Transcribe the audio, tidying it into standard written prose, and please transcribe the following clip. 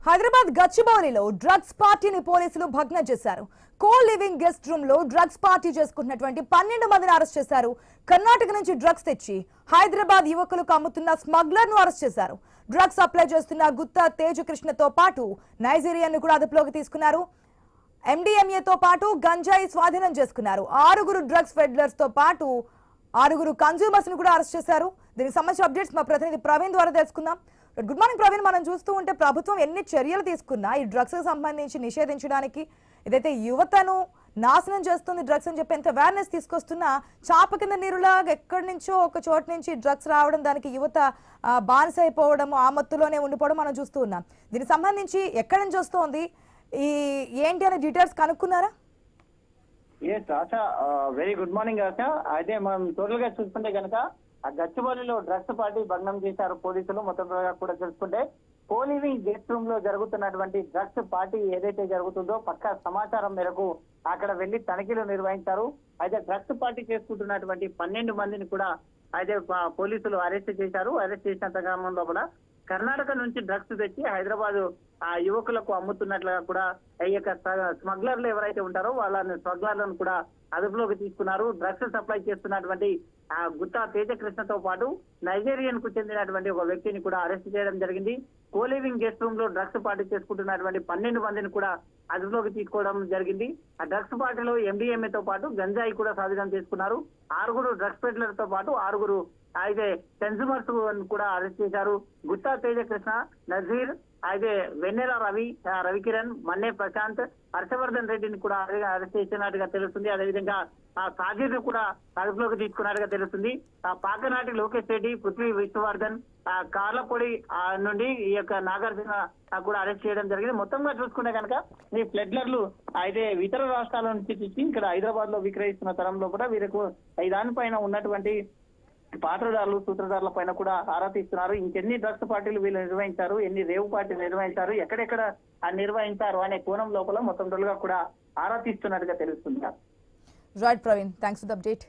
Hyderabad గచ్చిబౌలిలో drugs పార్టీని పోలీసులు భగ్నం చేశారు. కో లివింగ్ గెస్ట్ రూమ్ లో డ్రగ్స్ పార్టీ చేసుకున్నటువంటి 12 మందిని అరెస్ట్ చేశారు. కర్ణాటక నుంచి డ్రగ్స్ తెచ్చి హైదరాబాద్ యువకులకు అమ్ముతున్న స్మగ్లర్ ను అరెస్ట్ చేశారు. డ్రగ్స్ సప్లై చేస్తున్న గుత్తా తేజకృష్ణతో పాటు నైజీరియన్ ను కూడా అదుపులోకి తీసుకున్నారు. ఎండిఎంఏతో పాటు గంజాయి స్వాధీనం చేసుకున్నారు. 6 డ్రగ్స్ పెడ్లర్స్ తో పాటు 6 కన్స్యూమర్స్ ను కూడా అరెస్ట్ చేశారు. దీనికి సంబంధించిన అప్డేట్స్ మా ప్రతినిధి ప్రవీణ్ ద్వారా తెలుసుకుందాం. Good morning Praveen. మనం చూస్తూ ఉంటే ప్రభుత్వం ఎన్ని చర్యలు తీసుకున్నా ఈ డ్రగ్స్ కి సంబంధించి నిషేధించడానికి, ఏదైతే యువతను నాశనం చేస్తుంది డ్రగ్స్ అని చెప్పి ఎంత అవేర్నెస్ తీసుకొస్తున్నా చాప కింద నీరులాగా ఎక్కడి నుంచో ఒక చోటు నుంచి డ్రగ్స్ రావడం, దానికి యువత బానిస అయిపోవడం, ఆ మత్తులోనే ఉండిపోవడం మనం చూస్తూ ఉన్నాం. దీనికి సంబంధించి ఎక్కడి నుంచి వస్తోంది, ఈ ఏంటి అనే డీటెయిల్స్ కనుక్కున్నారా? Very good morning Asha. అయితే మనం టోటల్ గా చూసుకుంటే కనుక ఆ గచ్చిబౌలిలో డ్రగ్స్ పార్టీ భగ్నం చేశారు పోలీసులు. మొత్తం కూడా చూసుకుంటే కోలివింగ్ గెస్ట్ రూమ్ లో జరుగుతున్నటువంటి డ్రగ్స్ పార్టీ ఏదైతే జరుగుతుందో పక్కా సమాచారం మేరకు అక్కడ వెళ్లి తనిఖీలు నిర్వహించారు. అయితే డ్రగ్స్ పార్టీ చేసుకుంటున్నటువంటి 12 మందిని కూడా అయితే పోలీసులు అరెస్ట్ చేశారు. అరెస్ట్ చేసినంత క్రమం లోపల కర్ణాటక నుంచి డ్రగ్స్ తెచ్చి హైదరాబాద్ ఆ యువకులకు అమ్ముతున్నట్లుగా కూడా ఈ యొక్క స్మగ్లర్లు ఎవరైతే ఉంటారో వాళ్ళని స్మగ్లర్లను కూడా అదుపులోకి తీసుకున్నారు. డ్రగ్స్ సప్లై చేస్తున్నటువంటి ఆ గుత్తా తేజకృష్ణతో పాటు నైజీరియన్ కు చెందినటువంటి ఒక వ్యక్తిని కూడా అరెస్ట్ చేయడం జరిగింది. కోలివింగ్ గెస్ట్ రూమ్ లో డ్రగ్స్ పార్టీ చేసుకుంటున్నటువంటి 12 మందిని కూడా అదుపులోకి తీసుకోవడం జరిగింది. ఆ డ్రగ్స్ పార్టీలో ఎండిఎంఏతో పాటు గంజాయి కూడా స్వాధీనం చేసుకున్నారు. 6 డ్రగ్స్ పెడ్లర్తో పాటు 6 అయితే కన్స్యూమర్స్ కూడా అరెస్ట్ చేశారు. గుత్తా తేజకృష్ణ, నజీర్, అయితే వెన్నెల రవికిరణ్, మన్నే ప్రశాంత్, హర్షవర్ధన్ రెడ్డిని కూడా అరెస్ట్ చేసినట్టుగా తెలుస్తుంది. అదేవిధంగా ఆ సాజిద్ ను కూడా అదుపులోకి తీసుకున్నట్టుగా తెలుస్తుంది. ఆ పాకనాటి లోకేష్ రెడ్డి, పృథ్వీ విష్ణువర్ధన్, కార్లపొడి నుండి ఈ యొక్క నాగార్జున కూడా అరెస్ట్ చేయడం జరిగింది. మొత్తంగా చూసుకుంటే కనుక ఈ ఫ్లెడ్లర్లు అయితే ఇతర రాష్ట్రాల నుంచి తెచ్చి ఇక్కడ హైదరాబాద్ లో విక్రయిస్తున్న తరంలో కూడా వీరికి దానిపైన ఉన్నటువంటి పాత్రదారులు, సూత్రధారుల పైన కూడా ఆరా తీస్తున్నారు. ఇంకెన్ని డ్రగ్స్ పార్టీలు వీళ్ళు నిర్వహించారు, ఎన్ని రేవు పార్టీలు నిర్వహించారు, ఎక్కడెక్కడ నిర్వహించారు అనే కోణం లోపల మొత్తం కూడా ఆరా తీస్తున్నట్టుగా తెలుస్తుంది. Right Praveen, thanks for the update.